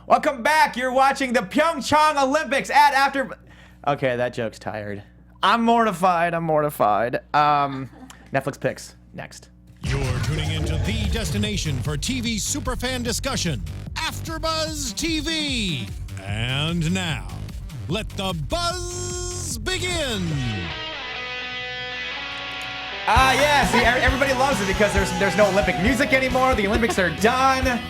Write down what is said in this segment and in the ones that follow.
Welcome back. You're watching the Pyeongchang Olympics at After... Okay, that joke's tired. I'm mortified. Netflix picks next. You're tuning into the destination for TV superfan discussion, AfterBuzz TV. And now, let the buzz begin. Yeah, see, everybody loves it because there's no Olympic music anymore. The Olympics are done.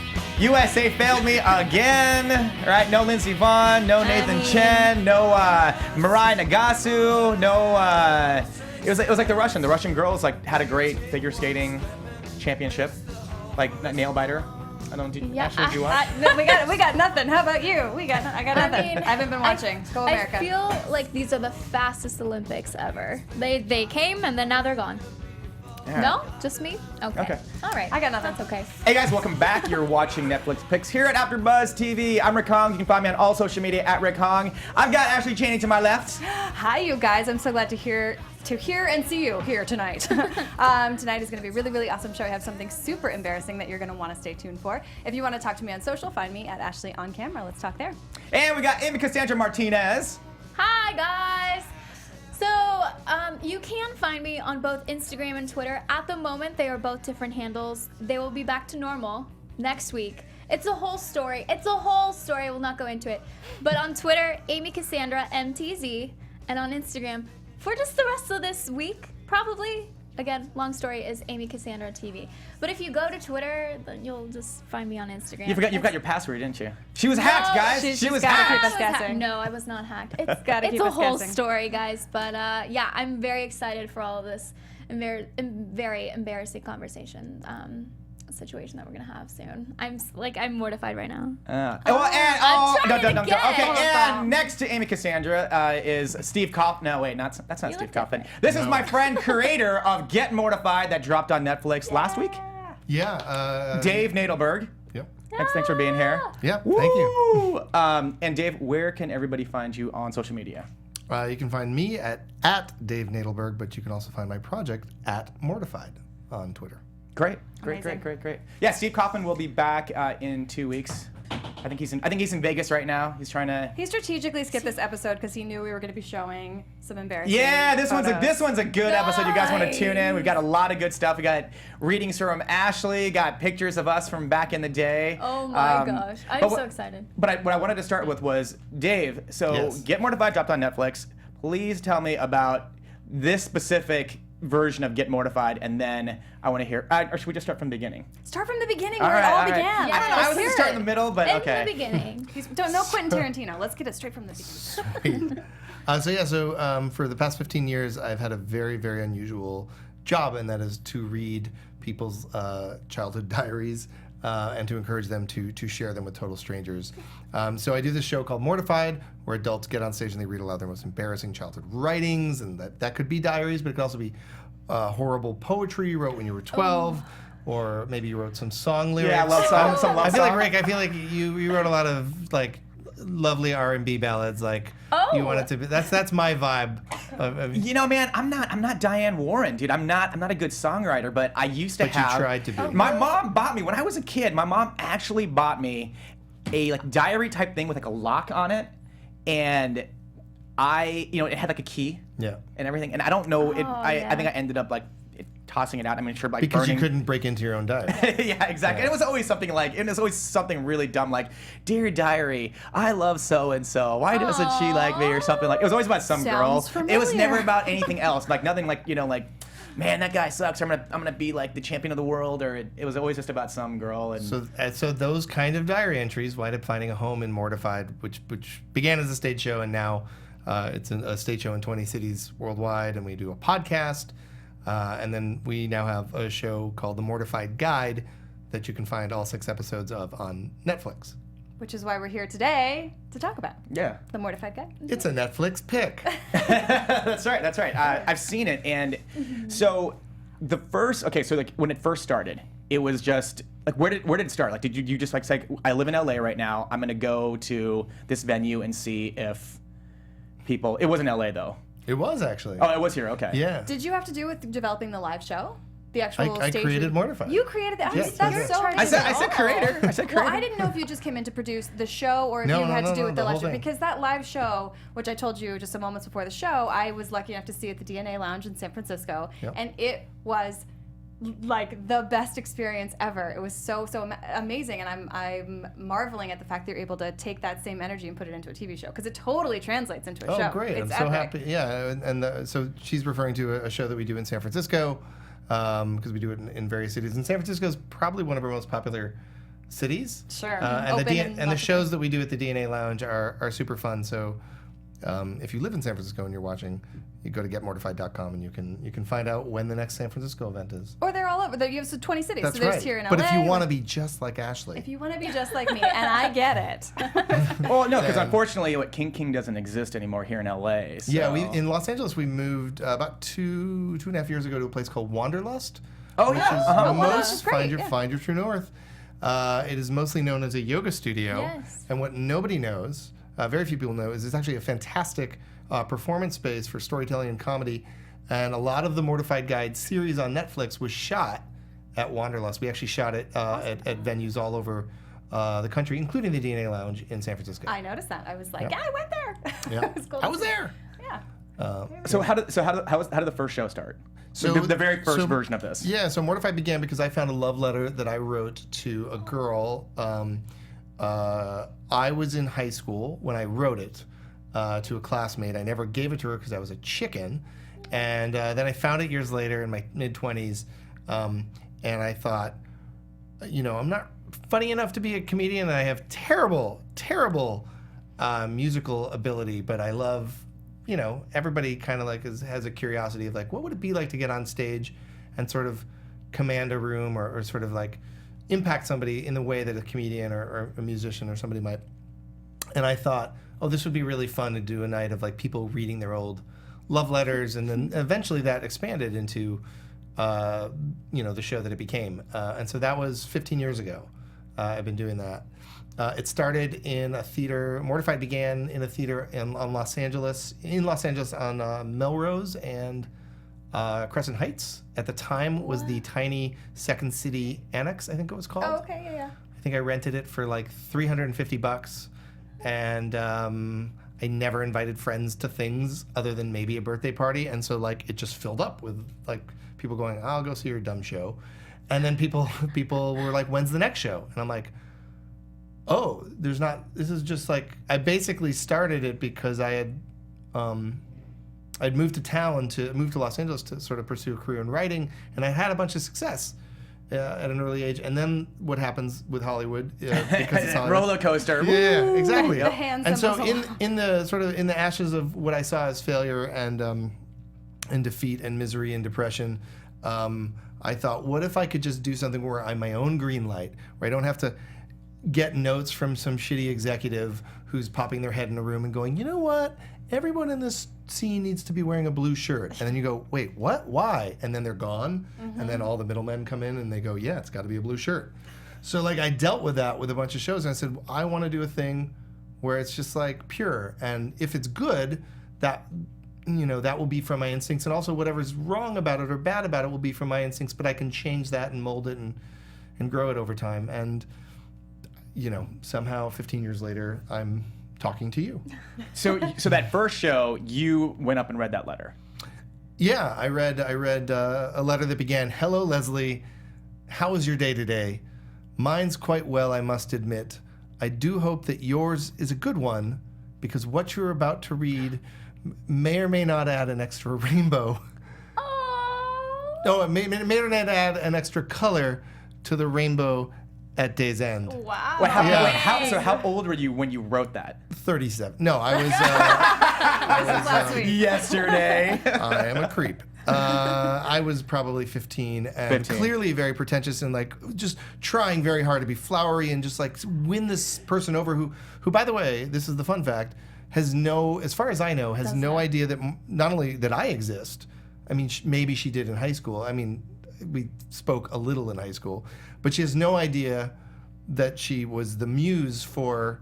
USA failed me again, right? No Lindsey Vonn, no Nathan Chen, no Mirai Nagasu, no. It was like the Russian. The Russian girls had a great figure skating championship, like that nail biter. I don't. Ashley, do you watch? We got nothing. How about you? I got nothing. I haven't been watching. Go America. I feel like these are the fastest Olympics ever. They came and then now they're gone. Yeah. No? Just me? Okay. All right. I got nothing. That's okay. Hey guys, welcome back. You're watching Netflix Picks here at AfterBuzz TV. I'm Rick Hong. You can find me on all social media at Rick Hong. I've got Ashley Chaney to my left. Hi, you guys. I'm so glad to hear and see you here tonight. Tonight is going to be a really, really awesome show. I have something super embarrassing that you're going to want to stay tuned for. If you want to talk to me on social, find me at Ashley on camera. Let's talk there. And we got Cassandra Martinez. Hi, guys. So, you can find me on both Instagram and Twitter. At the moment, they are both different handles. They will be back to normal next week. It's a whole story. I will not go into it. But on Twitter, Amy Cassandra MTZ, and on Instagram, for just the rest of this week, probably. Again, long story is Amy Cassandra TV. But if you go to Twitter, then you'll just find me on Instagram. You've got your password, didn't you? She was hacked, guys. She was hacked. keep us guessing. No, I was not hacked. It's a whole story, guys. But yeah, I'm very excited for all of this very embarrassing conversation situation that we're gonna have soon. I'm mortified right now. And next to Amy Cassandra is Steve Kauffman. No, wait, that's not Steve Kauffman. This is my friend, creator of Get Mortified that dropped on Netflix last week. Yeah. Dave Nadelberg. Yep. Thanks for being here. Yeah. Thank you. And Dave, where can everybody find you on social media? You can find me at Dave Nadelberg, but you can also find my project at Mortified on Twitter. Great. Yeah, Steve Kauffman will be back in 2 weeks. I think he's in Vegas right now. He's trying to. He strategically skipped this episode because he knew we were going to be showing some embarrassing. Yeah, this photos. one's a good episode. You guys want to tune in? We've got a lot of good stuff. We got readings from Ashley. Got pictures of us from back in the day. Oh my gosh, I'm so excited. But what I wanted to start with was Dave. So Yes. Get Mortified dropped on Netflix. Please tell me about this specific version of Get Mortified, and then I want to hear. Or should we just start from the beginning? Start from the beginning where it all began. Yeah. I don't know. I was going to start in the middle, but okay. In the beginning. No Quentin Tarantino. Let's get it straight from the beginning. So for the past 15 years, I've had a very, very unusual job, and that is to read people's childhood diaries and to encourage them to share them with total strangers. So I do this show called Mortified, where adults get on stage and they read aloud their most embarrassing childhood writings, and that could be diaries, but it could also be horrible poetry you wrote when you were 12. Or maybe you wrote some song lyrics. Yeah, love song. Some love I feel song. like, Rick, you wrote a lot of lovely R&B ballads. You want it to be. That's my vibe. You know, man, I'm not Diane Warren, dude. I'm not a good songwriter, but I used to have. But you tried to be. My mom bought me when I was a kid. My mom actually bought me a diary type thing with a lock on it, and it had a key. Yeah. And everything, and I don't know. I think I ended up tossing it out. I mean, sure, because burning. you couldn't break into your own diary. Yeah, exactly. And it was always something really dumb, like, "Dear diary, I love so and so. Why doesn't she like me?" or something like. It was always about some girl. Familiar. It was never about anything else. Nothing man, that guy sucks. I'm gonna be the champion of the world, or it was always just about some girl. And so those kind of diary entries wind up finding a home in Mortified, which began as a stage show, and now it's a stage show in 20 cities worldwide, and we do a podcast. And then we now have a show called The Mortified Guide that you can find all 6 episodes of on Netflix. Which is why we're here today to talk about. Yeah. The Mortified Guide. It's a Netflix pick. That's right. I've seen it, and so the first. Okay, so when it first started, it was just where did it start? Did you just say, I live in LA right now. I'm gonna go to this venue and see if people. It wasn't LA though. It was actually. Oh, it was here. Okay. Yeah. Did you have to do with developing the live show? the actual I stage. created Mortified. You created that. Yes, That's yes. so I said creator. I said creator. Well, I didn't know if you just came in to produce the show or if No, you had no, to do no, with the the whole lecture. thing. Because that live show, which I told you just a moments before the show, I was lucky enough to see at the DNA Lounge in San Francisco, Yep. and it was like the best experience ever. It was so amazing, and I'm marveling at the fact that you're able to take that same energy and put it into a TV show, because it totally translates into a show. Oh, great. It's I'm so epic. happy. Yeah, so she's referring to a show that we do in San Francisco, because we do it in various cities. And San Francisco is probably one of our most popular cities. Sure. And Open and the lots of shows that we do at the DNA Lounge are super fun. So if you live in San Francisco and you're watching, you go to getmortified.com and you can find out when the next San Francisco event is. Or they're all over. You have 20 cities. That's so there's right. here in But LA. if you want to be just like Ashley, If you want to be just like me, and I get it. Well, no, because Then- unfortunately, King doesn't exist anymore here in LA. So. yeah, in Los Angeles we moved about two and a half years ago to a place called Wanderlust. Oh, which yeah. is Uh-huh. most Great, find your true north. It is mostly known as a yoga studio, Yes. and what nobody knows, very few people know, is it's actually a fantastic performance space for storytelling and comedy. And a lot of the Mortified Guide series on Netflix was shot at Wanderlust. We actually shot it at venues all over the country, including the DNA Lounge in San Francisco. I noticed that. I was like, Yep. yeah, I went there. Yeah. It was cool I to was see. there. Yeah. So how did the first show start? So the very first so- version of this. Yeah, so Mortified began because I found a love letter that I wrote to a girl. I was in high school when I wrote it to a classmate. I never gave it to her because I was a chicken. And then I found it years later in my mid-20s. And I thought, I'm not funny enough to be a comedian. And I have terrible musical ability, but I love... everybody kind of has a curiosity of what would it be like to get on stage and sort of command a room or sort of impact somebody in the way that a comedian or a musician or somebody might. And I thought, this would be really fun to do a night of people reading their old love letters, and then eventually that expanded into the show that it became. And so that was 15 years ago. I've been doing that. It started in a theater. Mortified began in a theater in Los Angeles on Melrose and Crescent Heights. At the time was the tiny Second City Annex, I think it was called. Oh, okay, yeah. I think I rented it for $350, and I never invited friends to things other than maybe a birthday party, and so it just filled up with people going, I'll go see your dumb show, and then people were like, when's the next show? And I'm like, oh, there's not. This is just I basically started it because I had I'd moved to Los Angeles to sort of pursue a career in writing, and I had a bunch of success at an early age. And then what happens with Hollywood because it's Hollywood. Roller coaster. Yeah, exactly. The hand And so symbols. in the ashes of what I saw as failure and defeat and misery and depression, I thought, what if I could just do something where I'm my own green light, where I don't have to get notes from some shitty executive who's popping their head in a room and going, you know what? Everyone in this scene needs to be wearing a blue shirt. And then you go, wait, what? Why? And then they're gone. And then all the middlemen come in and they go, yeah, it's got to be a blue shirt. So I dealt with that with a bunch of shows. And I said, I want to do a thing where it's just pure. And if it's good, that will be from my instincts. And also whatever's wrong about it or bad about it will be from my instincts. But I can change that and mold it and grow it over time. And somehow 15 years later, I'm talking to you. So that first show, you went up and read that letter. Yeah, I read a letter that began, "Hello, Leslie. How was your day today? Mine's quite well, I must admit. I do hope that yours is a good one, because what you're about to read may or may not add an extra rainbow. No, it may or may not add an extra color to the rainbow at day's end." Wow. How old were you when you wrote that? 37. No, I was. Last week. Yesterday. I am a creep. I was probably 15 and 15. clearly very pretentious and just trying very hard to be flowery and just win this person over who, by the way, this is the fun fact, as far as I know, has no idea that not only that I exist. I mean, maybe she did in high school. I mean, we spoke a little in high school, but she has no idea that she was the muse for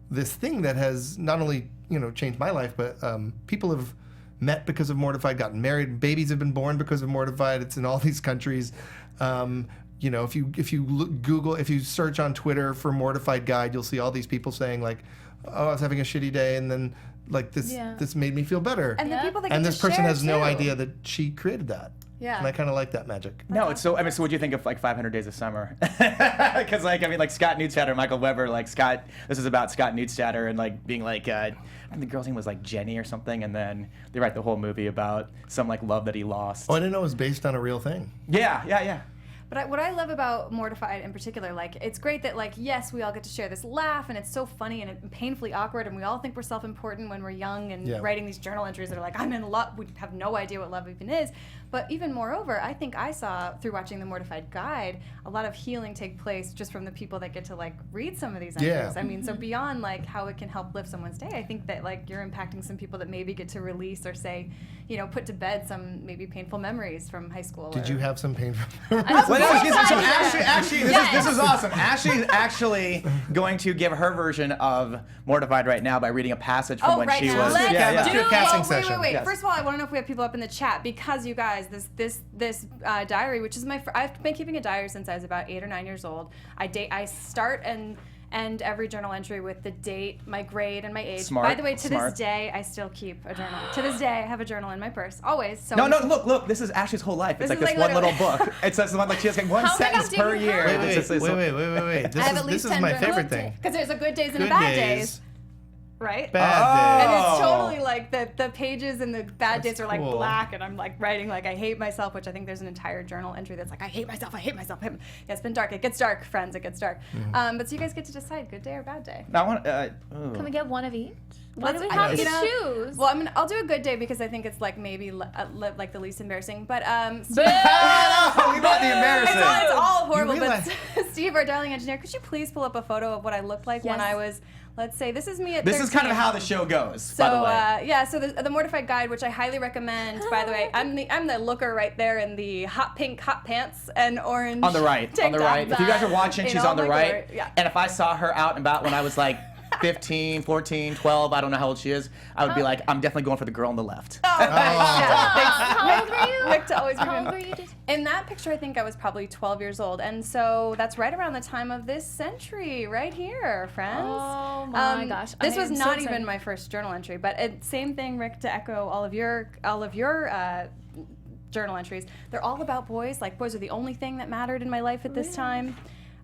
this thing that has not only changed my life, but people have met because of Mortified, gotten married, babies have been born because of Mortified. It's in all these countries. You know, if you search on Twitter for Mortified Guide, you'll see all these people saying like, "Oh, I was having a shitty day, and then like this made me feel better." And the people that get and to this person share, has no too. idea that she created that. Yeah. And I kind of like that magic. No, it's so. I mean, so what do you think of like 500 Days of Summer? Because like, I mean, like Scott Neustadter, Michael Weber, like Scott. This is about Scott Neustadter and like being like, I think the girl's name was like Jenny or something, and then they write the whole movie about some like love that he lost. Oh, I didn't know it was based on a real thing. Yeah. But what I love about Mortified in particular, like, it's great that, like, yes, we all get to share this laugh, and it's so funny and painfully awkward, and we all think we're self-important when we're young and writing these journal entries that are like, I'm in love. We have no idea what love even is. But even moreover, I think I saw, through watching the Mortified Guide, a lot of healing take place just from the people that get to, like, read some of these entries. Yeah. I mean, so beyond, like, how it can help lift someone's day, I think that, like, you're impacting some people that maybe get to release or say, you know, put to bed some maybe painful memories from high school. Did or, you have some painful Well, Ashley, this is awesome. Ashley's actually going to give her version of Mortified right now by reading a passage from when right she now. was. Let's let's do a casting session. Wait. Yes. First of all, I want to know if we have people up in the chat, because you guys, this diary, which is I've been keeping a diary since I was about 8 or 9 years old. I start and end every journal entry with the date, my grade, and my age. Smart, By the way, to smart. this day, I still keep a journal. To this day, I have a journal in my purse, always. So No, look. This is Ashley's whole life. It's This like is this like one little book. It says like she has like one How am I sentence not per digging year. her? It's just- it's- Wait. I have at This least is 10 my journals. favorite thing. Because there's a good days and Good a bad days. days. Right? Bad And days. it's totally like the pages and the bad days are like cool. black, and I'm like writing like I hate myself, which I think there's an entire journal entry that's like I hate myself. Yeah, it's been dark. It gets dark, friends. It gets dark. But so you guys get to decide good day or bad day. I want. Can we get one of each? Why do we I- have to you know, choose? Well, I'll do a good day because I think it's like maybe like the least embarrassing. But We want the embarrassing. it's all horrible. You But realize- Steve, our darling engineer, could you please pull up a photo of what I looked like when Yes. I was? Let's say this is me at. This is kind of 13. how the show goes. So by the way. yeah, so the Mortified Guide, which I highly recommend. By the way, I'm the looker right there in the hot pink hot pants and orange. On the right. tank top. If you guys are watching, In she's all on the my right. glory, yeah. And if I saw her out and about when I was like 15, 14, 12, I don't know how old she is, I would be like, I'm definitely going for the girl on the left. Oh, How old were you? Rick to always How old remember. were you? In that picture, I think I was probably 12 years old, and so that's right around the time of this century, right here, friends. Oh my gosh! This I was am so not excited. even my first journal entry, but same thing, Rick, to echo all of your journal entries. They're all about boys. Like boys are the only thing that mattered in my life at this time.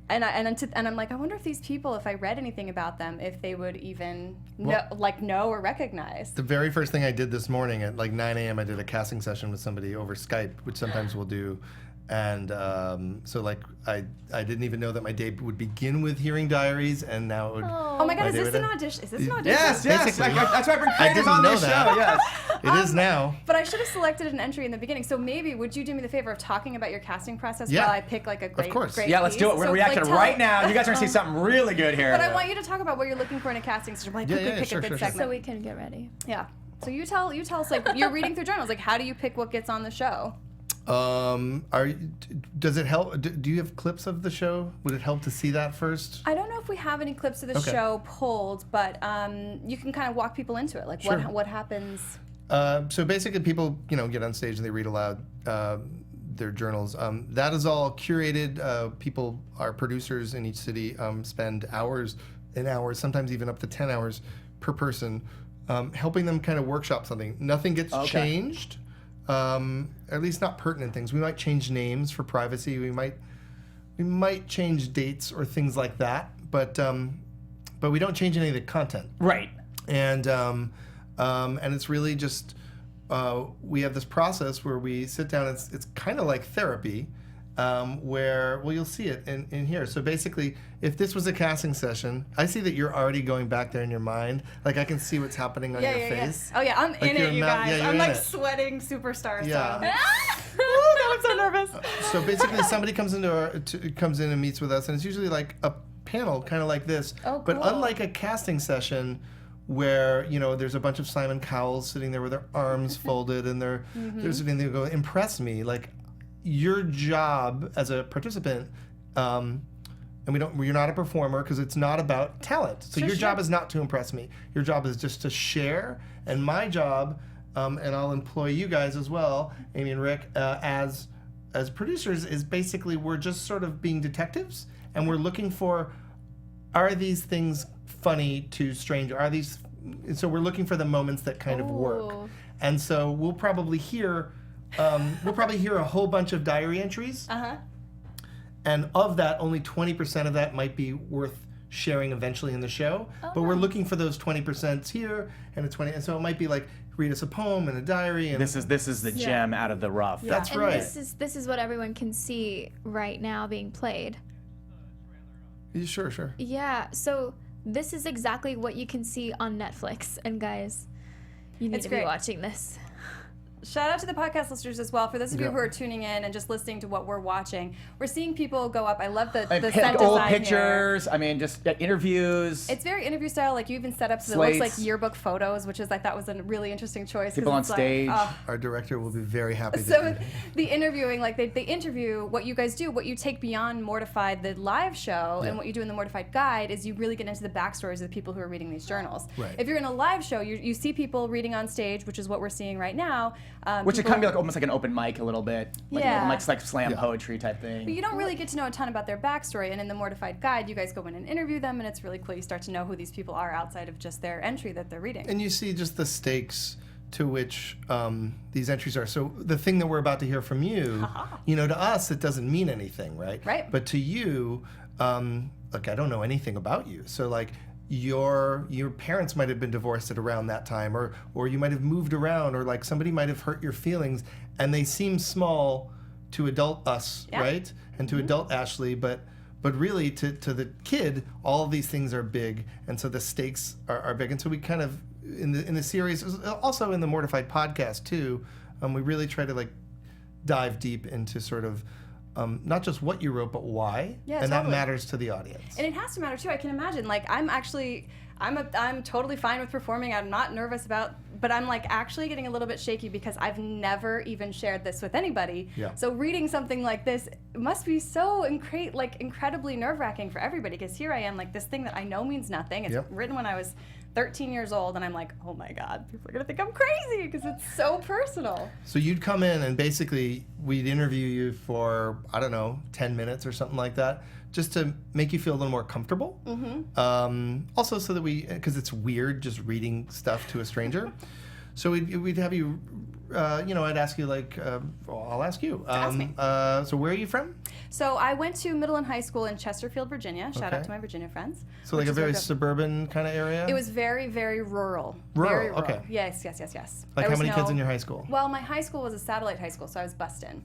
And I'm like, I wonder if these people, if I read anything about them, if they would even know or recognize. The very first thing I did this morning at like 9 a.m., I did a casting session with somebody over Skype, which sometimes we'll do. And so like I didn't even know that my day would begin with hearing diaries, and now it would. Oh my God, is day this would an end. audition? Is this an audition? Yes. Basically. That's why I bring I creators didn't on know this that. show. Yes. It is now. But I should have selected an entry in the beginning. So maybe would you do me the favor of talking about your casting process Yeah. while I pick like a great, course. great Yeah, let's do it. piece? We're So, reacting like, tell- right now. You guys are gonna see something really good here. But I want you to talk about what you're looking for in a casting session. Like, quickly pick sure, a good sure, sure. segment. So we can get ready. Yeah. So you tell us like you're reading through journals. Like, how do you pick what gets on the show? Does it help? Do you have clips of the show? Would it help to see that first? I don't know if we have any clips of the Okay. show pulled, but you can kind of walk people into it. Like Sure. what happens. So basically, people get on stage and they read aloud their journals. That is all curated. Our producers in each city spend hours and hours, sometimes even up to 10 hours per person, helping them kind of workshop something. Nothing gets changed, at least not pertinent things. We might change names for privacy. We might change dates or things like that, but we don't change any of the content. Right. And it's really just we have this process where we sit down. It's kind of like therapy, where you'll see it in here. So basically, if this was a casting session, I see that you're already going back there in your mind. Like I can see what's happening on your face. Oh yeah, I'm in you're it, you not- guys. yeah, you're I'm in like it. sweating superstar. Yeah. Oh, I'm so nervous. So basically, somebody comes in and meets with us, and it's usually like a panel, kind of like this. Oh, But cool. unlike a casting session, where there's a bunch of Simon Cowells sitting there with their arms folded, and they're sitting there going, "Impress me!" Like your job as a participant, and you're not a performer because it's not about talent. So your job is not to impress me. Your job is just to share, and my job and I'll employ you guys as well, Amy and Rick, as producers, is basically we're just sort of being detectives, and we're looking for, are these things funny to strangers? So we're looking for the moments that kind of work. And so we'll probably hear a whole bunch of diary entries. And of that, only 20% of that might be worth sharing eventually in the show. But we're looking for those 20% here and and so it might be like, read us a poem and a diary. And This is the gem out of the rough. That's And right. this is what everyone can see right now being played. Sure. Yeah, so this is exactly what you can see on Netflix. And guys, you need It's to great. be watching this. Shout out to the podcast listeners as well. For those of you who are tuning in and just listening to what we're watching, we're seeing people go up. I love the set old design pictures. here. I mean, just interviews. It's very interview style. Like, you even set up so it Slates. looks like yearbook photos, which is I thought was a really interesting choice. 'cause People on it's like, stage. Our director will be very happy. So the interviewing, like they interview what you guys do, what you take beyond Mortified, the live show, and what you do in the Mortified Guide is you really get into the backstories of the people who are reading these journals. Right. If you're in a live show, you see people reading on stage, which is what we're seeing right now. Which it people- kind of be like almost like an open mic a little bit. Like Yeah. an open mic's like slam poetry type But thing. you don't really get to know a ton about their backstory, and in the Mortified Guide, you guys go in and interview them, and it's really cool. You start to know who these people are outside of just their entry that they're reading. And you see just the stakes to which these entries are. So the thing that we're about to hear from you, to us, it doesn't mean anything, right? Right. But to you, like, I don't know anything about you. So, like, your parents might have been divorced at around that time, or you might have moved around, or like somebody might have hurt your feelings, and they seem small to adult us, right? And to adult Ashley, but really to the kid, all of these things are big, and so the stakes are big. And so we kind of in the series, also in the Mortified podcast too, we really try to like dive deep into sort of not just what you wrote, but why, Yeah, and totally. that matters to the audience. And it has to matter too. I can imagine. Like, I'm totally fine with performing. I'm not nervous but I'm like actually getting a little bit shaky because I've never even shared this with anybody. Yeah. So reading something like this must be so incredibly nerve-wracking for everybody, because here I am, like, this thing that I know means nothing. It's written when I was 13 years old, and I'm like, oh my God, people are gonna think I'm crazy because it's so personal. So you'd come in and basically we'd interview you for, I don't know, 10 minutes or something like that, just to make you feel a little more comfortable. Also so that because it's weird just reading stuff to a stranger. So we'd have you, I'd ask you like, I'll ask you. Ask me. So where are you from? So I went to middle and high school in Chesterfield, Virginia. Shout out Okay. to my Virginia friends. So like which a is very where I grew up. suburban kind of area? It was very, very rural. Rural, Very rural. okay. Yes. Like There how was many kids in your high school? Well, my high school was a satellite high school, so I was bussed in.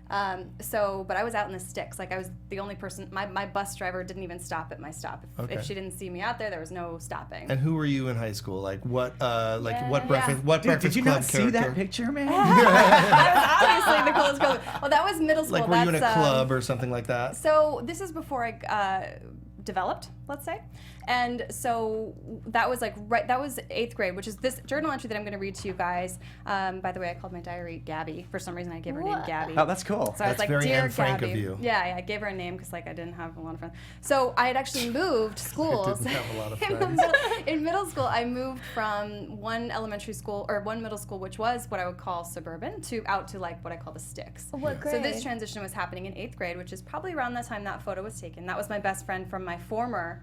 But I was out in the sticks. Like, I was the only person. My bus driver didn't even stop at my stop. If she didn't see me out there was no stopping. And who were you in high school? Like what? What Yeah. breakfast? What Dude, breakfast did you club not see character? that picture, man? That was obviously the coolest girl. Well, that was middle school. Like were you in a That's, club or something like that? So this is before I developed, let's say. And so that was that was 8th grade, which is this journal entry that I'm going to read to you guys. By the way, I called my diary Gabby. For some reason, I gave her name Gabby. Oh, that's cool. So I was That's like, very dear Anne Frank Gabby. of you. Yeah, I gave her a name because I didn't have a lot of friends. So I had actually moved schools. Didn't have a lot of In the friends. in middle school, I moved from one elementary school or one middle school, which was what I would call suburban, out to like what I call the sticks. What grade? So this transition was happening in 8th grade, which is probably around the time that photo was taken. That was my best friend from my former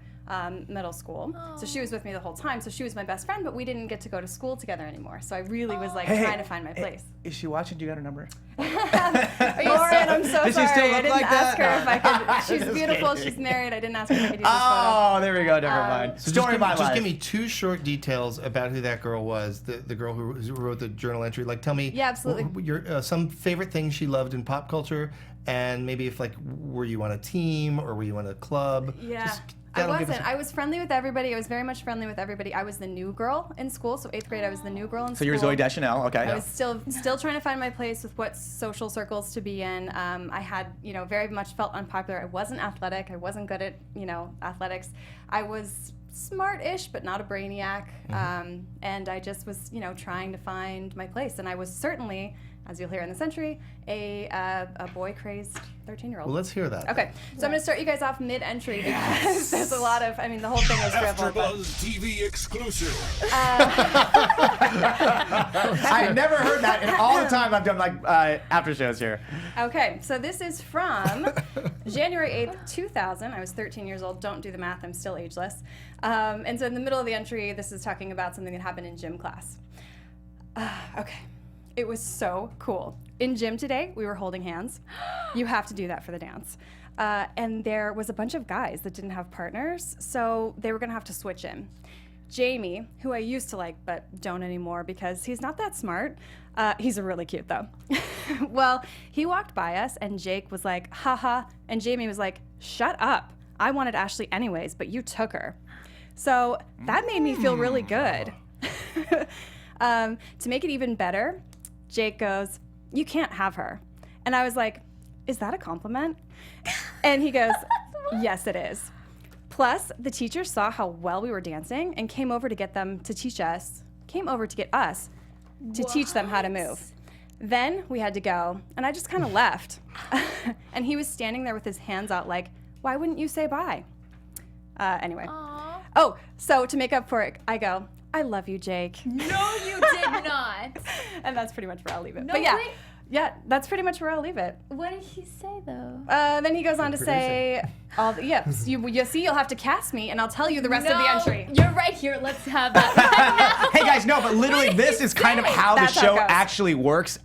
middle school. So she was with me the whole time. So she was my best friend, but we didn't get to go to school together anymore. So I really was like trying to find my place. Is she watching? Do you got her number? Are you Lauren, I'm so Does she sorry. still I look didn't like ask that? her if I could. She's Just beautiful. kidding. She's married. I didn't ask her if I could use this photo. Oh, there we go. Never mind. So Story of my life. just give me 2 short details about who that girl was, the girl who wrote the journal entry. Like, tell me, Yeah, absolutely. Your some favorite things she loved in pop culture, and maybe if like, were you on a team or were you on a club? Yeah. Just- I that'll give us- wasn't. I was friendly with everybody. I was very much friendly with everybody. I was the new girl in school. So 8th grade, I was the new girl in school. So you're Zoe Deschanel, okay. I was still trying to find my place with what social circles to be in. I had, very much felt unpopular. I wasn't athletic. I wasn't good at, athletics. I was smart-ish, but not a brainiac. And I just was, trying to find my place. And I was certainly as you'll hear in this entry, a boy-crazed 13-year-old. Well, let's hear that. Okay, so I'm going to start you guys off mid-entry because there's a lot of, I mean, the whole thing is drivel. But, AfterBuzz TV exclusive. I've never heard that in all the time I've done like after shows here. okay, so this is from January 8th, 2000. I was 13 years old. Don't do the math. I'm still ageless. And so in the middle of the entry, this is talking about something that happened in gym class. Okay. It was so cool. In gym today, we were holding hands. You have to do that for the dance. And there was a bunch of guys that didn't have partners, so they were gonna have to switch in. Jamie, who I used to like but don't anymore because he's not that smart. He's really cute though. Well, he walked by us and Jake was like, haha, and Jamie was like, shut up. I wanted Ashley anyways, but you took her. So that made me feel really good. To make it even better, Jake goes, you can't have her. And I was like, is that a compliment? And he goes, yes, it is. Plus, the teacher saw how well we were dancing and came over to get us to teach them how to move. Then we had to go, and I just kind of left. And he was standing there with his hands out like, why wouldn't you say bye? Anyway. Aww. Oh, so to make up for it, I go, I love you, Jake. No, you did not. And that's pretty much where I'll leave it. No, but yeah, wait. yeah, that's pretty much where I'll leave it. What did he say though? Then he goes on to say, you see, you'll have to cast me, and I'll tell you the rest of the entry. You're right here. Let's have that. Hey guys, no, but literally this is kind of how the That's how it show goes. actually works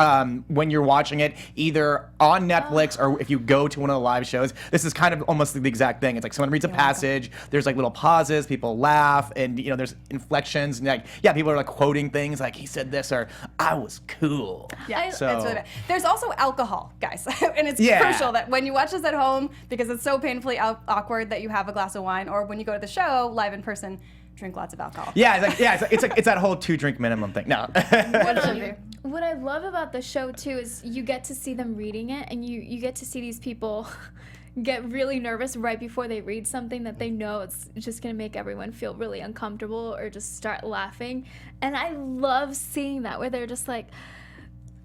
when you're watching it either on Netflix or if you go to one of the live shows. This is kind of almost the exact thing. It's like someone reads a passage, there's like little pauses, people laugh, and there's inflections, and like, yeah, people are like quoting things like he said this or I was cool. Yeah, So- it's really bad. There's also alcohol, guys, and it's Yeah. crucial that when you watch this at home, because it's so painfully awkward that you have a glass of wine, or when you go to the show live in person, drink lots of alcohol. Yeah, it's that whole 2-drink minimum thing. No. What I love about the show too is you get to see them reading it, and you get to see these people get really nervous right before they read something that they know it's just gonna make everyone feel really uncomfortable or just start laughing. And I love seeing that where they're just like,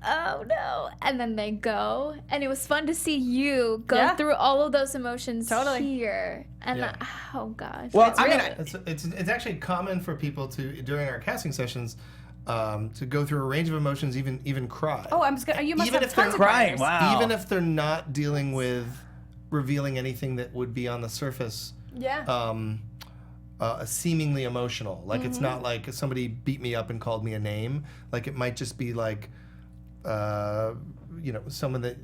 oh no, and then they go. And it was fun to see you go through all of those emotions here. And Yeah. oh gosh. Well, It's I mean, really- It's actually common for people to during our casting sessions to go through a range of emotions, even cry. Oh, you must Even have if they're tons of crying, writers. wow. Even if they're not dealing with revealing anything that would be on the surface. Yeah. Seemingly emotional. Like it's not like somebody beat me up and called me a name. Like it might just be like, someone that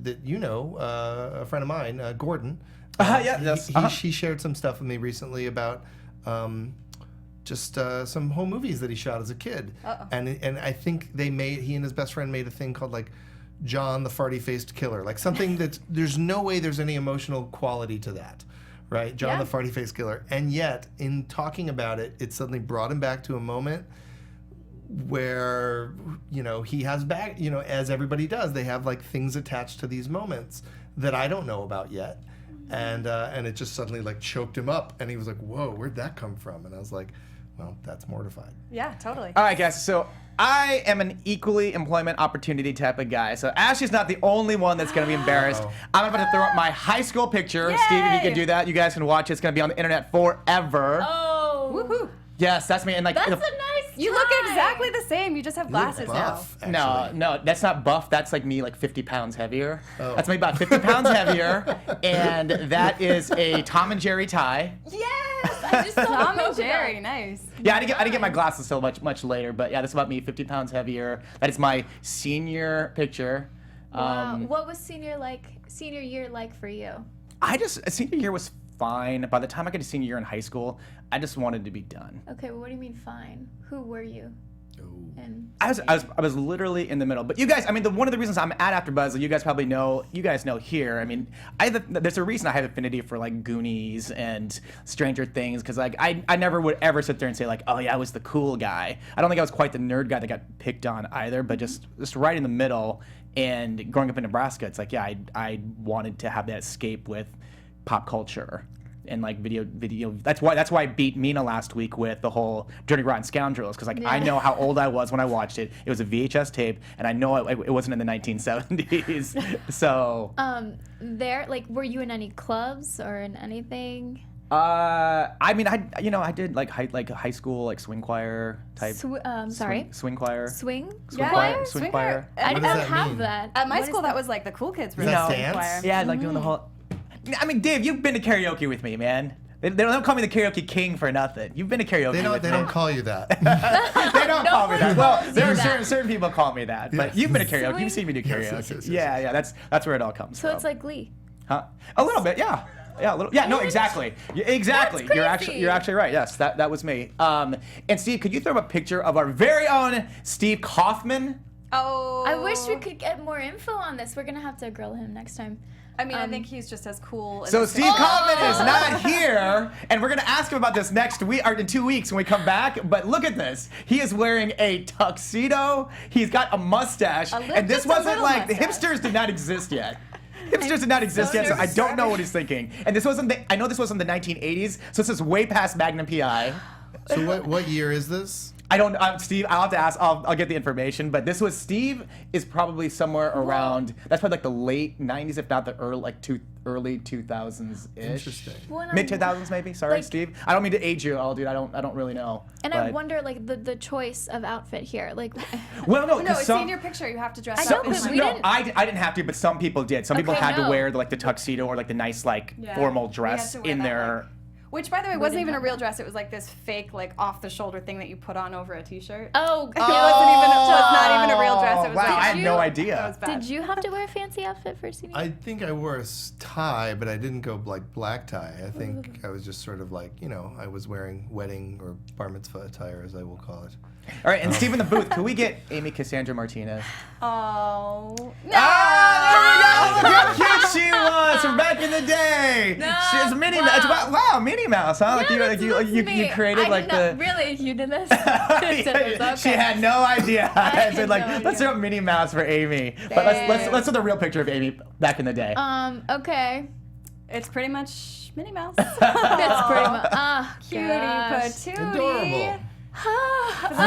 a friend of mine, Gordon. He shared some stuff with me recently about just some home movies that he shot as a kid. Uh-oh. And I think he and his best friend made a thing called like John the Farty-Faced Killer. Like something that there's no way there's any emotional quality to that. Right? John the Farty-Faced Killer. And yet, in talking about it, it suddenly brought him back to a moment where, he has back, as everybody does, they have like things attached to these moments that I don't know about yet. And it just suddenly like choked him up. And he was like, whoa, where'd that come from? And I was like, well, that's Mortified. Yeah, totally. All right, guys. So I am an equally employment opportunity type of guy. So Ashley's not the only one that's going to be embarrassed. Oh. I'm about to throw up my high school picture. Yay! Steve, if you can do that, you guys can watch it. It's going to be on the internet forever. Oh. Woohoo. Yes, that's me. And like, That's a the- nice You look tie. exactly the same. You just have You look glasses now. buff, no, actually. no, that's not buff. That's like me, like 50 pounds heavier. Oh. That's me about 50 pounds heavier. And that is a Tom and Jerry tie. Yes, I just saw Tom the and Jerry, photo. nice. Yeah, I didn't get my glasses till much later, but yeah, that's about me, 50 pounds heavier. That is my senior picture. Wow. What was senior year like for you? Senior year was fine. By the time I got to senior year in high school, I just wanted to be done. Okay, well, what do you mean fine? Who were you? And I was literally in the middle. But you guys, I mean, one of the reasons I'm at AfterBuzz, you guys probably know, you guys know here. I mean, there's a reason I have affinity for like Goonies and Stranger Things, because like I never would ever sit there and say like, oh yeah, I was the cool guy. I don't think I was quite the nerd guy that got picked on either, but just right in the middle. And growing up in Nebraska, it's like, yeah, I wanted to have that escape with pop culture. and like video. That's why I beat Mina last week with the whole Dirty Rotten Scoundrels, because like I know how old I was when I watched it. It was a VHS tape, and I know it wasn't in the 1970s. So. Were you in any clubs or in anything? I mean, I did like high school like swing choir type. Sorry. Swing choir. Swing choir. Swing choir. I What don't does that have mean? that. At my What school, is that was like the cool kids were Is that in dance? choir. Yeah, like doing the whole. I mean, Dave, you've been to karaoke with me, man. They don't call me the karaoke king for nothing. You've been to karaoke They with me. don't call you that. They don't call me that. Well, there are that. certain people call me that, but Yes. you've been to karaoke. Swing. You've seen me do Yes, karaoke. yes. Yeah, that's where it all comes So from. it's like Glee. Huh? A little bit, yeah. Yeah, a little. Yeah, no, exactly. Exactly. That's You're actually right. Yes, that was me. And Steve, could you throw up a picture of our very own Steve Kauffman? Oh. I wish we could get more info on this. We're gonna have to grill him next time. I mean, I think he's just as cool. So as Steve Kauffman is not here, and we're gonna ask him about this next week or in 2 weeks when we come back. But look at this. He is wearing a tuxedo. He's got a mustache, and this just a wasn't little like the mustache. hipsters did not exist yet. Hipsters did not exist so yet, so I nervous. don't know what he's thinking. And this wasn't. I know this wasn't the 1980s, so this is way past Magnum PI. So what year is this? I don't, Steve. I'll have to ask. I'll get the information. But this was Steve is probably somewhere around. That's probably like the late '90s, if not the early 2000s ish. Interesting. Mid 2000s maybe. Sorry, Like- Steve. I don't mean to age you at all, dude. I don't really know. And I But- wonder, like, the choice of outfit here. Like, Well, no, No, because it's some. in your picture. You have to dress I up. know, in but like- we No, didn't- I didn't have to, but some people did. Some people Okay, had to no. wear like the tuxedo or like the nice like Yeah. formal We had dress to wear in that, their. like- Which, by the way, wasn't didn't even a have real that. dress. It was like this fake, like off-the-shoulder thing that you put on over a t-shirt. oh, It wasn't even. It was not even a real dress. It was Wow, like, I had no that idea. was bad. did you have to wear a fancy outfit for senior? I think I wore a tie, but I didn't go like black tie. I think I was just sort of like, I was wearing wedding or bar mitzvah attire, as I will call it. All right, and Steve in the booth. Can we get Amy Cassandra Martinez? Oh. No. Ah, there we go. Look how cute she was from back in the day. No, She's Minnie wow. Mouse. Wow, Minnie Mouse, huh? Like Yeah, you me. created I like did the. not, really, you did this? Okay. She had no idea. I had said like, no let's idea. throw up Minnie Mouse for Amy. But let's throw the real picture of Amy back in the day. Okay. It's pretty much Minnie Mouse. That's pretty much. Cutie gosh. patootie. Adorable.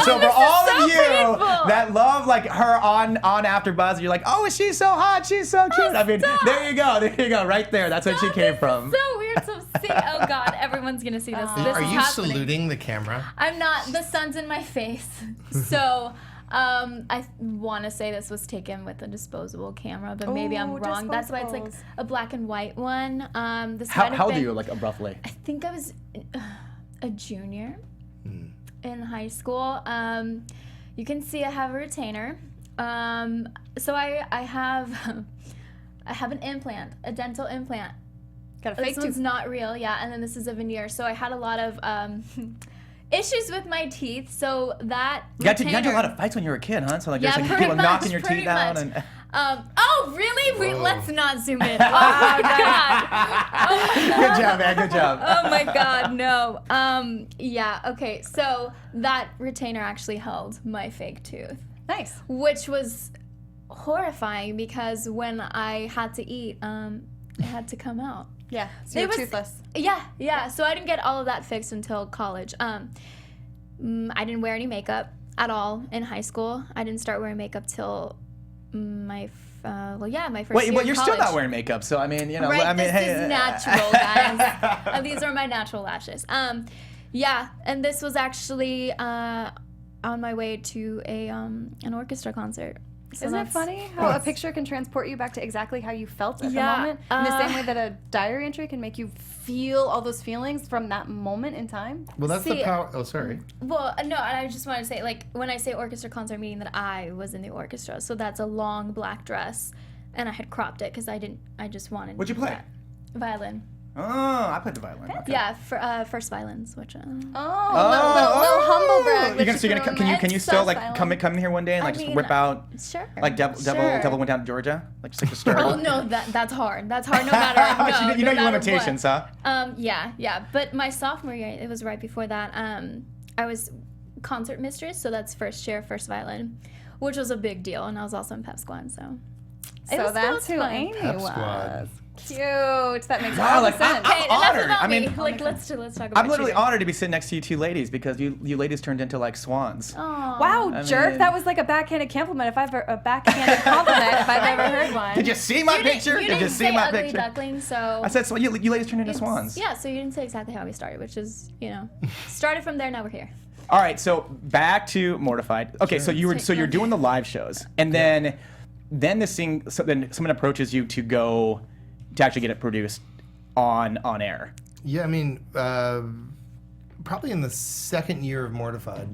So for all of you painful. that love like her on AfterBuzz, you're like, oh, she's so hot, she's so cute. I mean, stop. there you go, right there. That's where she came from. So weird to see. Oh God, everyone's gonna see this. This Are is you happening. saluting the camera? I'm not. The sun's in my face. So, I want to say this was taken with a disposable camera, but maybe I'm Ooh, wrong. That's why it's like disposables. a black and white one. This How might have old are been- you, like roughly? I think I was a junior in high school. You can see I have a retainer. So I have I have an implant, a dental implant. Got a This fake one's tooth. not real, yeah, and then this is a veneer. So I had a lot of issues with my teeth. So that You got to do a retainer- lot of fights when you were a kid, huh? So like Yeah, there's like pretty people much, knocking your pretty teeth out much. and. Oh really? Whoa. Let's not zoom in. Oh my god. Good job, man. Good job. Oh my god, no. Yeah, okay. So that retainer actually held my fake tooth, Nice. which was horrifying because when I had to eat, it had to come out. Yeah. So It you're was- toothless. Yeah. So I didn't get all of that fixed until college. I didn't wear any makeup at all in high school. I didn't start wearing makeup till my first Wait, year well, in you're college. still not wearing makeup, so I mean, Right, I mean, this hey. is natural, guys. These are my natural lashes. Yeah, and this was actually on my way to an orchestra concert. So Isn't it that's- funny how a picture can transport you back to exactly how you felt at Yeah, the moment? In the same way that a diary entry can make you feel all those feelings from that moment in time? Well, that's See, the power. Oh, sorry. Well, no, and I just want to say, like, when I say orchestra concert, meaning that I was in the orchestra. So that's a long black dress, and I had cropped it because I just wanted. What'd you play? that. Violin. Oh, I played the violin. Okay. Yeah, for first violins, which. Oh, little humble brag. You're gonna, can you still like come in here one day and like I just mean, whip out Sure. like devil sure. went down to Georgia, like just like the story. Oh no, that's hard. That's hard no matter. No, you know no your matter limitations, what. huh? Yeah. But my sophomore year, it was right before that. I was concert mistress, so that's first year, first violin, which was a big deal, and I was also in pep squad, so. It So was that's who fun. Amy Pep was. squad. Cute. That makes Wow, all the like, sense. I'm Okay, enough honored. about I mean, me. Like, let's talk about I'm literally cheating. honored to be sitting next to you two ladies because you ladies turned into like swans. Aw. Wow, jerk! mean- That was like a backhanded compliment. If I've a backhanded compliment, if I've ever heard one. Did you see my picture? You Did you didn't see say my ugly picture? duckling, so I said so. You ladies turned into it's- swans. Yeah, so you didn't say exactly how we started, which is, started from there. Now we're here. All right, so back to Mortified. Okay, so you're doing the live shows, and then then someone approaches you to actually get it produced on air. Yeah, I mean, probably in the second year of Mortified,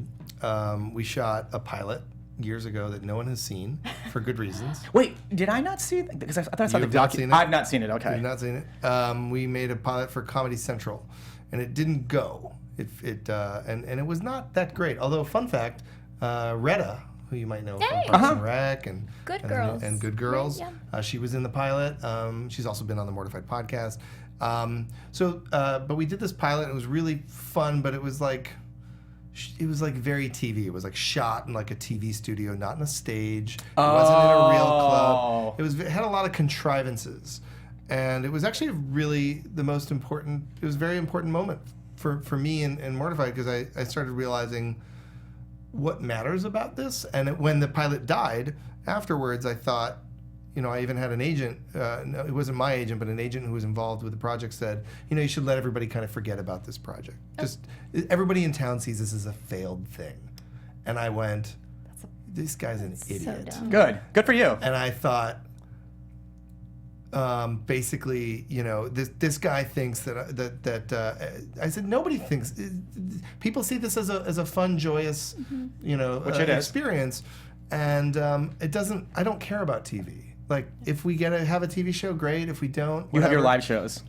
we shot a pilot years ago that no one has seen for good reasons. Wait, did I not see it? Because I thought I saw You the have not docu. seen it? I've not seen it. Okay. You've not seen it? We made a pilot for Comedy Central, and it didn't go. And it was not that great. Although, fun fact, Retta, who you might know from Hey. Parks and Rec and Good Girls. and Good Girls, Right, she was in the pilot. She's also been on the Mortified podcast. But we did this pilot. It was really fun, but it was like very TV. It was like shot in like a TV studio, not in a stage. It wasn't in a real club. It had a lot of contrivances, and it was actually really the most important. It was a very important moment for me and Mortified, because I started realizing what matters about this. And when the pilot died, afterwards I thought, I even had an agent, no, it wasn't my agent, but an agent who was involved with the project said, you should let everybody kind of forget about this project. Just everybody in town sees this as a failed thing. And I went, this guy's an idiot. dumb. Good for you. And I thought, basically, this guy thinks that I said, nobody thinks, people see this as a fun, joyous, Which it is. experience. And it doesn't, I don't care about TV. Like, if we get to have a TV show, great. If we don't, You have your whatever. live shows.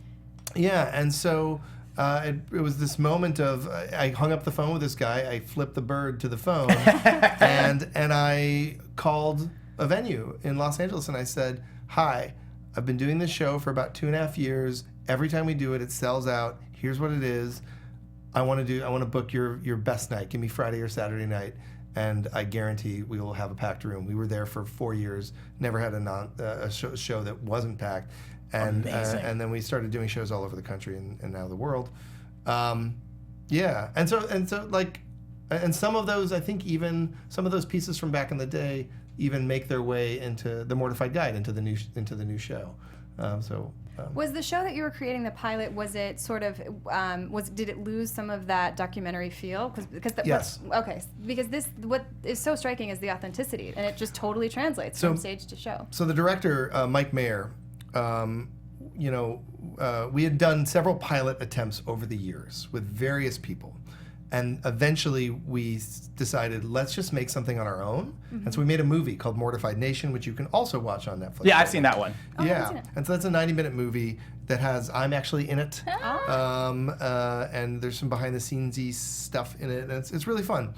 Yeah, and so it was this moment of I hung up the phone with this guy. I flipped the bird to the phone, and I called a venue in Los Angeles, and I said, "Hi, I've been doing this show for about 2.5 years. Every time we do it, it sells out. Here's what it is. I want to book your best night. Give me Friday or Saturday night." And I guarantee we will have a packed room. We were there for 4 years, never had a show that wasn't packed. And then we started doing shows all over the country and now the world. Yeah, and so like, and some of those, I think even some of those pieces from back in the day even make their way into the Mortified Guide, into the new show. Was the show that you were creating, the pilot, was it sort of, did it lose some of that documentary feel? Yes. Because what is so striking is the authenticity, and it just totally translates from stage to show. So the director, Mike Mayer, we had done several pilot attempts over the years with various people. And eventually we decided, let's just make something on our own. And so we made a movie called Mortified Nation, which you can also watch on Netflix. Yeah, I've seen that one. I haven't Yeah, seen it. and so that's a 90-minute movie that I'm actually in it, and there's some behind-the-scenes-y stuff in it, and it's really fun.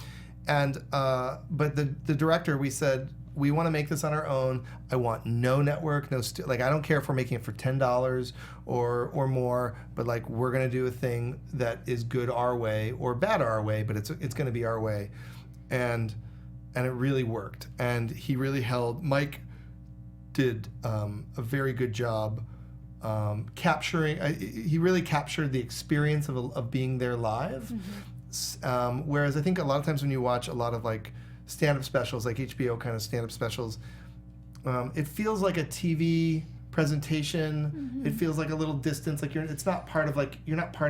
And but the director, we said, we want to make this on our own. I want no network, I don't care if we're making it for $10 or more, but like, we're gonna do a thing that is good our way or bad our way, but it's gonna be our way, and it really worked. And he really Mike did a very good job capturing. He really captured the experience of being there live. Whereas I think a lot of times when you watch a lot of like stand-up specials, like HBO kind of stand-up specials, it feels like a TV presentation. It feels like a little distance, like you're not part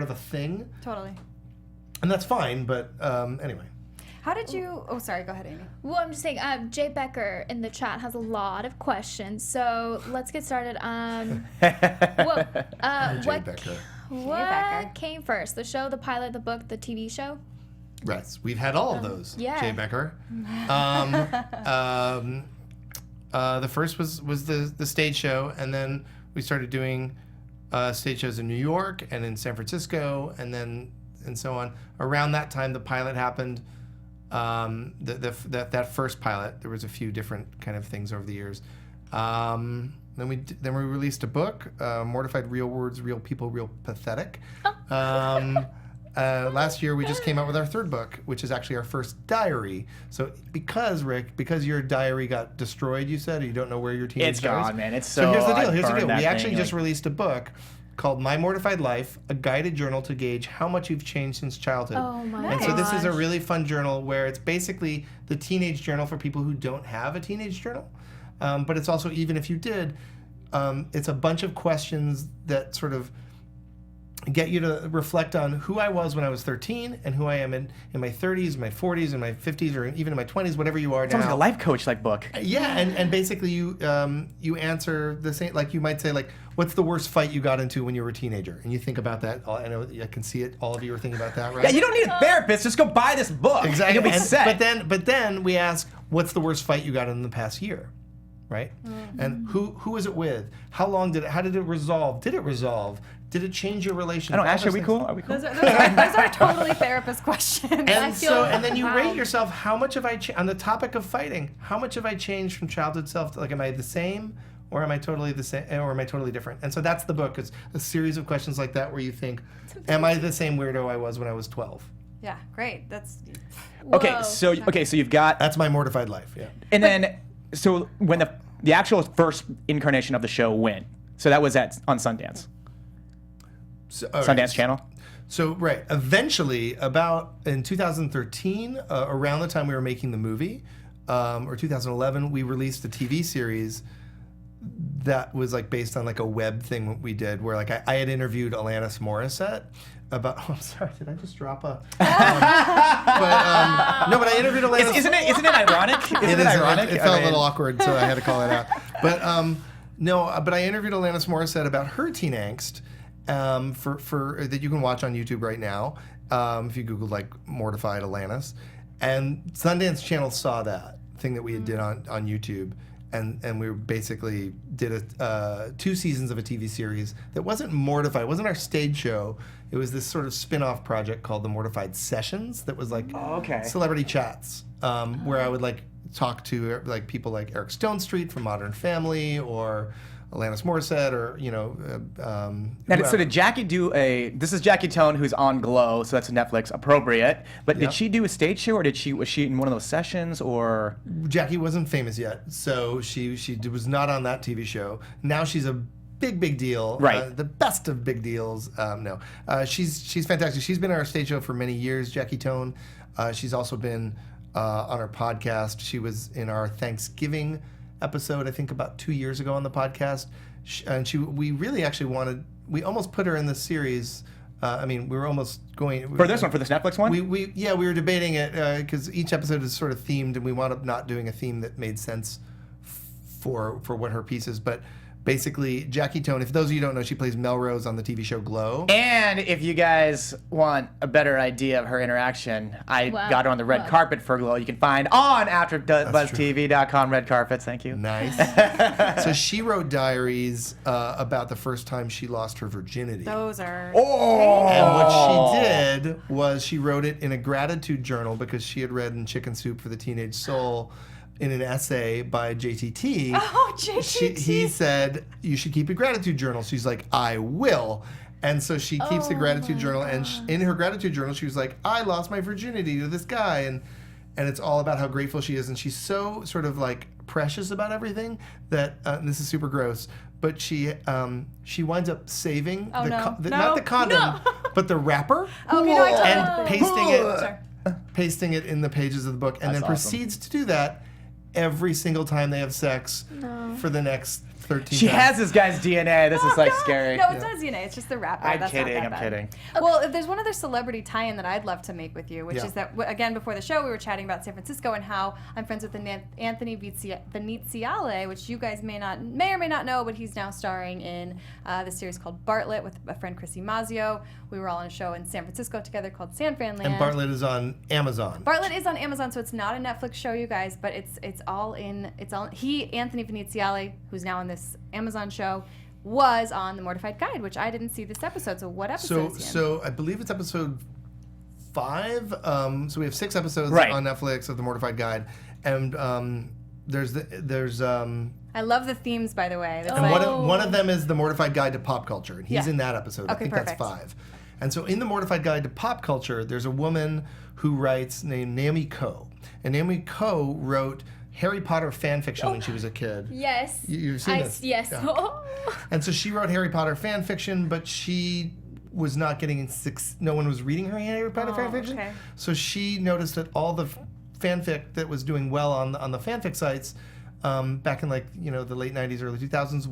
of a thing. Totally. And that's fine, but anyway. How did you, oh, sorry, go ahead, Amy. Well, I'm just saying, Jay Becker in the chat has a lot of questions, so let's get started. Jay What Becker. Becker. came first? The show, the pilot, the book, the TV show? Right. We've had all of those. yeah. Jay Becker. The first was the stage show, and then we started doing stage shows in New York and in San Francisco, and so on. Around that time, the pilot happened. That first pilot, there was a few different kind of things over the years. Then we released a book, Mortified: Real Words, Real People, Real Pathetic. last year we just came out with our third book, which is actually our first diary. So because your diary got destroyed, you said, or you don't know where your teenage It's diary is? gone, man. It's So here's the I deal. burned that We actually thing, just like- released a book called My Mortified Life, a guided journal to gauge how much you've changed since childhood. Oh my And so this is a gosh. really fun journal where it's basically the teenage journal for people who don't have a teenage journal. But it's also, even if you did, it's a bunch of questions that sort of get you to reflect on who I was when I was 13 and who I am in my 30s, my 40s, and my 50s, or even in my 20s, whatever you are It sounds now. like a life coach like book. Yeah, and basically you answer the same, like you might say, like, what's the worst fight you got into when you were a teenager? And you think about that. I know I can see it. All of you are thinking about that, right? Yeah, you don't need a therapist. Just go buy this book. Exactly. And you'll be set. But then we ask, what's the worst fight you got in the past year? Right? And who was it with? How did it resolve? Did it resolve? Did it change your relationship? I don't know, All Ashley, are those we things. cool? Are we cool? Those are totally therapist questions. And feel- then you wow. rate yourself. How much have I on the topic of fighting? How much have I changed from childhood self? Like, am I the same, or am I totally the same, or am I totally different? And so that's the book. It's a series of questions like that where you think, am I the same weirdo I was when I was 12? Yeah, great. That's Okay, Whoa. so you've got, That's my mortified life. Yeah. and then so when the actual first incarnation of the show went, so that was on Sundance, So, all right. Sundance Channel. So right, eventually, about in 2013, around the time we were making the movie, or 2011, we released a TV series that was like based on like a web thing we did, where like I had interviewed Alanis Morissette about. Oh, I'm sorry, did I just drop a? No, but I interviewed Alanis. Isn't it ironic? Isn't it ironic? It felt a little awkward, so I had to call it out. But but I interviewed Alanis Morissette about her teen angst, for that you can watch on YouTube right now, if you Google like Mortified Alanis, and Sundance Channel saw that thing that we had did on YouTube. And we basically did 2 seasons of a TV series that wasn't Mortified. It wasn't our stage show. It was this sort of spin-off project called the Mortified Sessions that was like okay. celebrity chats, where I would like talk to like people like Eric Stonestreet from Modern Family, or Alanis Morissette, or Now, so did Jackie do this is Jackie Tone, who's on Glow, so that's Netflix appropriate, but Yep. did she do a stage show, or was she in one of those sessions, or? Jackie wasn't famous yet, so she was not on that TV show. Now she's a big deal, Right. The best of big deals. No, she's fantastic. She's been on our stage show for many years, Jackie Tone. She's also been on our podcast. She was in our Thanksgiving episode, I think about 2 years ago on the podcast, we really actually we almost put her in the series. We were almost going For this Netflix one? we were debating it because each episode is sort of themed, and we wound up not doing a theme that made sense for what her piece is. But basically, Jackie Tone, if those of you don't know, she plays Melrose on the TV show Glow. And if you guys want a better idea of her interaction, I Wow. got her on the red Wow. carpet for Glow. You can find on AfterBuzzTV.com red carpets. Thank you. Nice. So she wrote diaries about the first time she lost her virginity. those are. Oh. And what she did was she wrote it in a gratitude journal because she had read in Chicken Soup for the Teenage Soul in an essay by JTT. Oh, JTT. He said, you should keep a gratitude journal. She's like, I will. And so she keeps a gratitude journal. And in her gratitude journal, she was like, I lost my virginity to this guy. And it's all about how grateful she is. And she's so sort of like precious about everything that, and this is super gross, but she winds up saving Oh, no. not the condom, No. but the wrapper, Okay, no, I totally and Sorry. pasting it in the pages of the book, and That's then awesome. proceeds to do that every single time they have sex for the next 13 She times. has this guy's DNA. This is like scary. No, it's not DNA. It's just the wrapper. I'm That's not kidding. that I'm bad. kidding. Well, if there's one other celebrity tie-in that I'd love to make with you, which Yeah. is that, again, before the show, we were chatting about San Francisco and how I'm friends with Anthony Veneziale, which you guys may or may not know, but he's now starring in the series called Bartlett with a friend, Chrissy Mazzio. We were all on a show in San Francisco together called San Fran Land. And Bartlett is on Amazon. Bartlett is on Amazon, so it's not a Netflix show, you guys, but it's all Anthony Veneziale, who's now on this Amazon show, was on the Mortified Guide, which I didn't see this episode. So what episode is he in? So I believe it's episode 5. So we have 6 episodes Right. on Netflix of the Mortified Guide, and there's I love the themes, by the way. That's and like, one of them is the Mortified Guide to Pop Culture, and he's Yeah. in that episode. I Okay, think perfect. that's 5. And so in the Mortified Guide to Pop Culture, there's a woman who writes named Naomi Coe. And Naomi Coe wrote Harry Potter fan fiction when she was a kid. Yes. You've seen this? Yes. Yeah. And so she wrote Harry Potter fan fiction, but she was not getting no one was reading her Harry Potter fan fiction. Okay. So she noticed that all the fanfic that was doing well on the fanfic sites back in the late 90s, early 2000s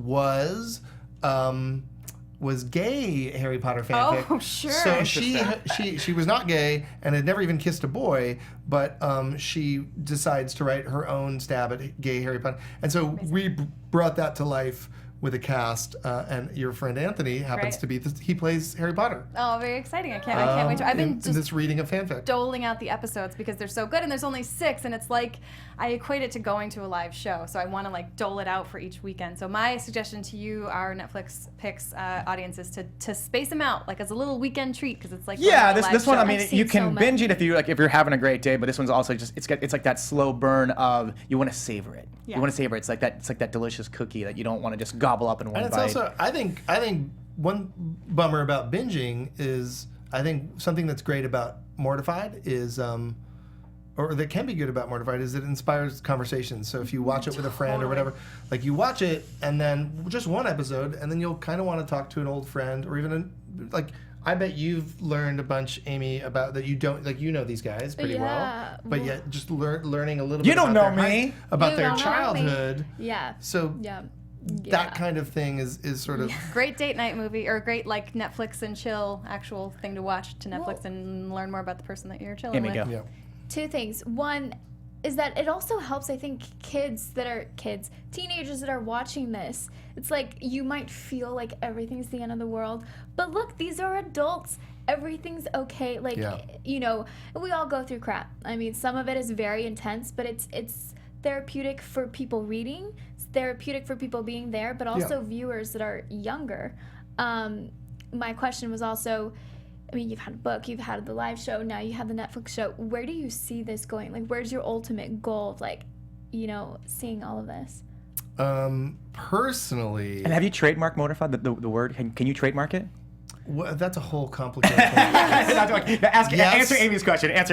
was gay Harry Potter fanfic. Oh, sure. So she was not gay and had never even kissed a boy, but she decides to write her own stab at gay Harry Potter. And so we brought that to life with a cast, and your friend Anthony happens to be he plays Harry Potter. Oh, very exciting! I can't wait. I've been in this reading of fanfic, doling out the episodes because they're so good, and there's only 6, and it's like I equate it to going to a live show. So I want to dole it out for each weekend. So my suggestion to you, our Netflix picks audience, is to space them out as a little weekend treat because it's this one. show. I mean, you can binge it if you're having a great day, but this one's also just it's like that slow burn of you want to savor it. Yeah. You want to savor it. It's like that delicious cookie that you don't want to just gobble up in one and it's bite. also I think one bummer about binging is I think something that's great about Mortified is or that can be good about Mortified is it inspires conversations. So if you watch it with a friend or whatever, you watch it and then just one episode and then you'll kind of want to talk to an old friend or even I bet you've learned a bunch, Amy, about that you don't these guys pretty well, but yet just learning a little bit. You don't about know me about their childhood. Yeah. So that kind of thing is sort of great date night movie or great Netflix and chill actual thing to watch to Netflix and learn more about the person that you're chilling with. Yeah. 2 things. One is that it also helps, I think, teenagers that are watching this. It's you might feel like everything's the end of the world, but look, these are adults. Everything's okay. We all go through crap. I mean, some of it is very intense, but it's therapeutic for people reading. It's therapeutic for people being there, but also viewers that are younger. My question was also, I mean, you've had a book, you've had the live show, now you have the Netflix show. Where do you see this going? Where's your ultimate goal of, seeing all of this? Personally... And have you trademarked Mortified, the word? Can you trademark it? Well, that's a whole complicated thing. Answer Amy's question. What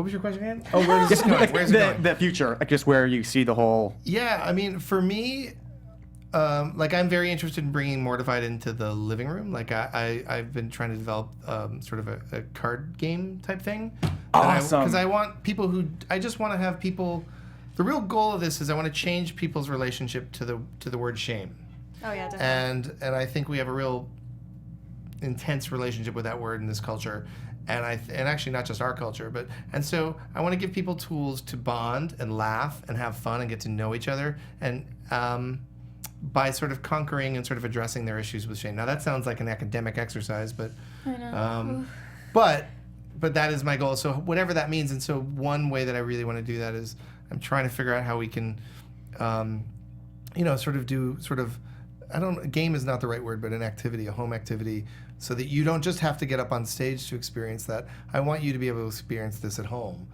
was your question again? Oh, where is this going? Where's it going? The future, just where you see the whole... Yeah, I mean, for me... I'm very interested in bringing Mortified into the living room. I've been trying to develop sort of a card game type thing. Awesome. Because I want people I just want to have people. The real goal of this is I want to change people's relationship to the word shame. Oh yeah, definitely. And I think we have a real intense relationship with that word in this culture. And actually not just our culture, and so I want to give people tools to bond and laugh and have fun and get to know each other and by sort of conquering and sort of addressing their issues with shame. Now that sounds like an academic exercise, but I know. But that is my goal. So whatever that means, and so one way that I really want to do that is I'm trying to figure out how we can, game is not the right word, but an activity, a home activity, so that you don't just have to get up on stage to experience that. I want you to be able to experience this at home,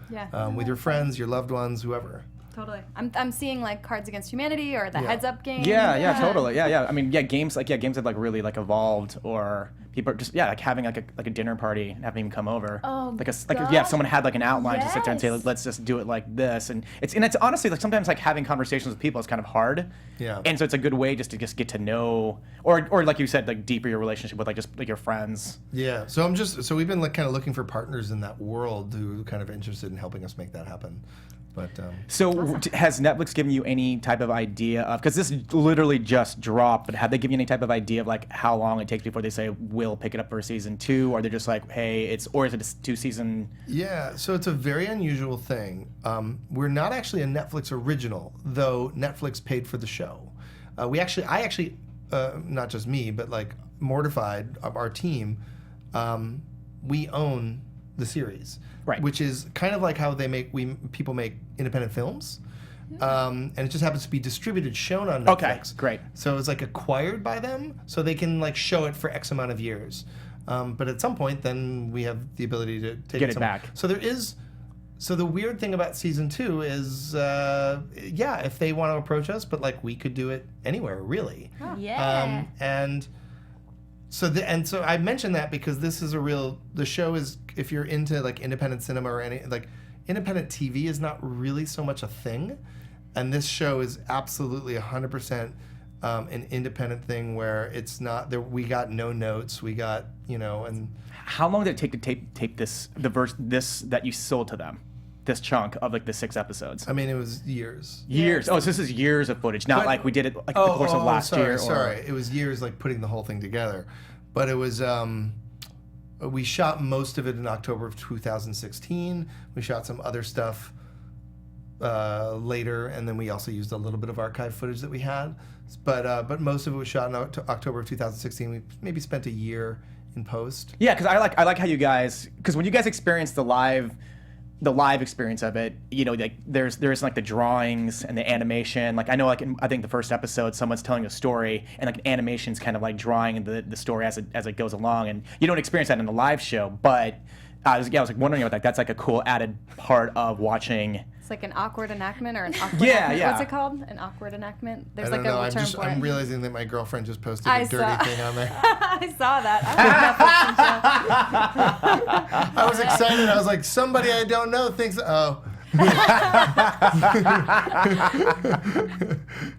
with your friends, your loved ones, whoever. Totally. I'm seeing Cards Against Humanity or the Heads Up game. Yeah, totally. Yeah. I mean, games games have really evolved, or people are just having a dinner party and having them come over. Oh, if someone had an outline to sit there and say let's just do it like this, and it's honestly sometimes having conversations with people is kind of hard. Yeah. And so it's a good way just to get to know, or like you said, deeper your relationship with your friends. Yeah. So we've been kind of looking for partners in that world who are kind of interested in helping us make that happen. But has Netflix given you any type of idea of, because this literally just dropped, but have they given you any type of idea of how long it takes before they say we'll pick it up for season 2, or they're just hey, or is it a 2-season? Yeah, so it's a very unusual thing. We're not actually a Netflix original, though Netflix paid for the show. I actually, not just me, but Mortified, our team, we own the series. Right. Which is kind of like how people make independent films. And it just happens to be distributed, shown on Netflix. Okay, great. So it's acquired by them, so they can show it for X amount of years. But at some point, then we have the ability to get it back. So the weird thing about season 2 is, if they want to approach us, but we could do it anywhere, really. Yeah. So I mentioned that because this is the show is, if you're into like independent cinema or any, like independent TV is not really so much a thing. And this show is absolutely 100% an independent thing where it's not there. We got no notes. We got, and How long did it take to tape this that you sold to them? This chunk of like the 6 episodes. I mean, it was years. Years. Oh, so this is years of footage, not like we did it like the course of last year. Sorry, it was years like putting the whole thing together, but it was. We shot most of it in October of 2016. We shot some other stuff later, and then we also used a little bit of archive footage that we had. But most of it was shot in October of 2016. We maybe spent a year in post. Yeah, because I like how you guys, because when you guys experience the live experience of it, like there's like the drawings and the animation. Like I know, like I think the first episode, someone's telling a story, and like animation's kind of like drawing the story as it goes along, and you don't experience that in the live show. But I was like wondering about that. That's like a cool added part of watching. It's like an awkward enactment or an awkward Yeah. What's it called? An awkward enactment? There's I don't like know. a term for it. I'm realizing that my girlfriend just posted a dirty thing on there. I saw that. I was excited. I was like, somebody I don't know thinks, oh.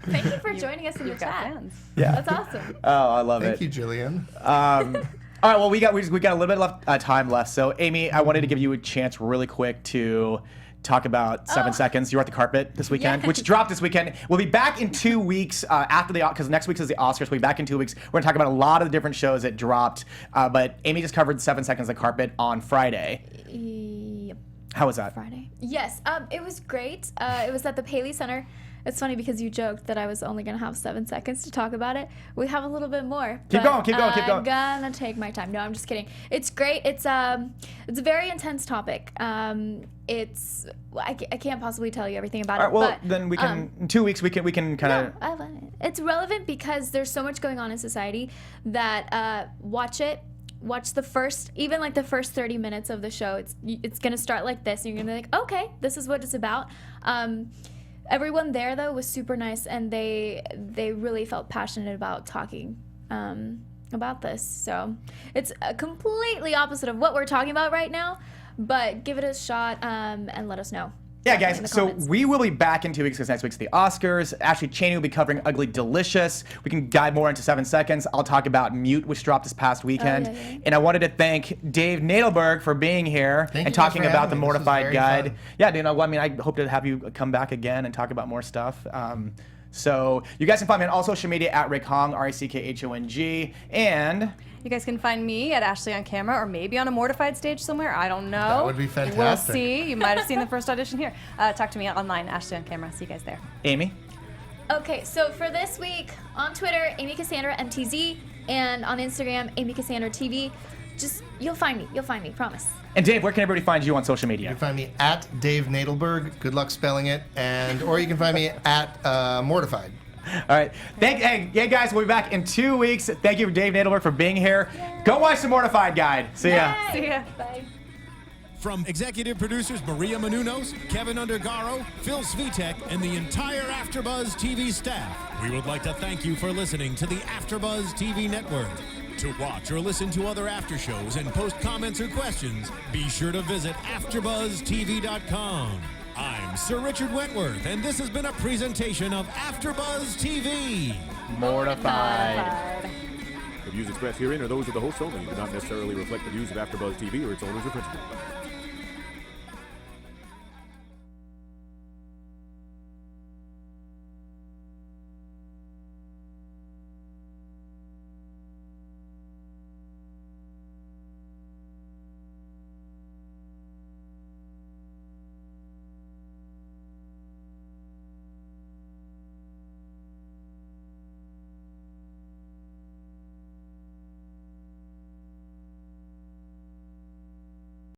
Thank you for joining us in the chat. Fans. Yeah. That's awesome. Oh, I love it. Thank you, Jillian. All right, well, we got a little bit time left. So, Amy, I wanted to give you a chance really quick to talk about 7 Seconds. You were at the carpet this weekend, Yes. which dropped this weekend. We'll be back in 2 weeks because next week is the Oscars. We'll be back in 2 weeks. We're going to talk about a lot of the different shows that dropped. But Amy just covered 7 Seconds the carpet on Friday. Yep. How was that? Friday. Yes, it was great. It was at the Paley Center. It's funny because you joked that I was only going to have 7 seconds to talk about it. We have a little bit more. Keep going. I'm going to take my time. No, I'm just kidding. It's great. It's a very intense topic. I can't possibly tell you everything about All right, it. well, but, then we can, in 2 weeks, we can kind of... No, I love it. It's relevant because there's so much going on in society that watch it. Watch the first 30 minutes of the show. It's going to start like this, and you're going to be like, okay, this is what it's about. Everyone there, though, was super nice, and they really felt passionate about talking about this. So it's completely opposite of what we're talking about right now, but give it a shot and let us know. Yeah, guys, so we will be back in 2 weeks because next week's the Oscars. Actually, Chaney will be covering Ugly Delicious. We can dive more into 7 Seconds. I'll talk about Mute, which dropped this past weekend. yeah. And I wanted to thank Dave Nadelberg for being here Thank and you guys talking for about having the me. This was Mortified very Guide. fun. Yeah, I hope to have you come back again and talk about more stuff. So you guys can find me on all social media at Rick Hong, RICKHONG, and... You guys can find me at Ashley on Camera or maybe on a Mortified stage somewhere. I don't know. That would be fantastic. We'll see. You might have seen the first audition here. Talk to me online, Ashley on Camera. See you guys there. Amy? Okay, so for this week, on Twitter, Amy Cassandra MTZ, and on Instagram, Amy Cassandra TV. You'll find me, promise. And Dave, where can everybody find you on social You media? can find me at Dave Nadelberg. Good luck spelling it. Or you can find me at Mortified. All right. Hey, guys, we'll be back in 2 weeks. Thank you, Dave Nadelberg, for being here. Go watch the Mortified Guide. See ya. Yay! See ya. Bye. From executive producers Maria Menounos, Kevin Undergaro, Phil Svitek, and the entire AfterBuzz TV staff, we would like to thank you for listening to the AfterBuzz TV network. To watch or listen to other after shows and post comments or questions, be sure to visit AfterBuzzTV.com. I'm Sir Richard Wentworth, and this has been a presentation of AfterBuzz TV. Mortified. The views expressed herein are those of the hosts only and do not necessarily reflect the views of AfterBuzz TV or its owners or principals.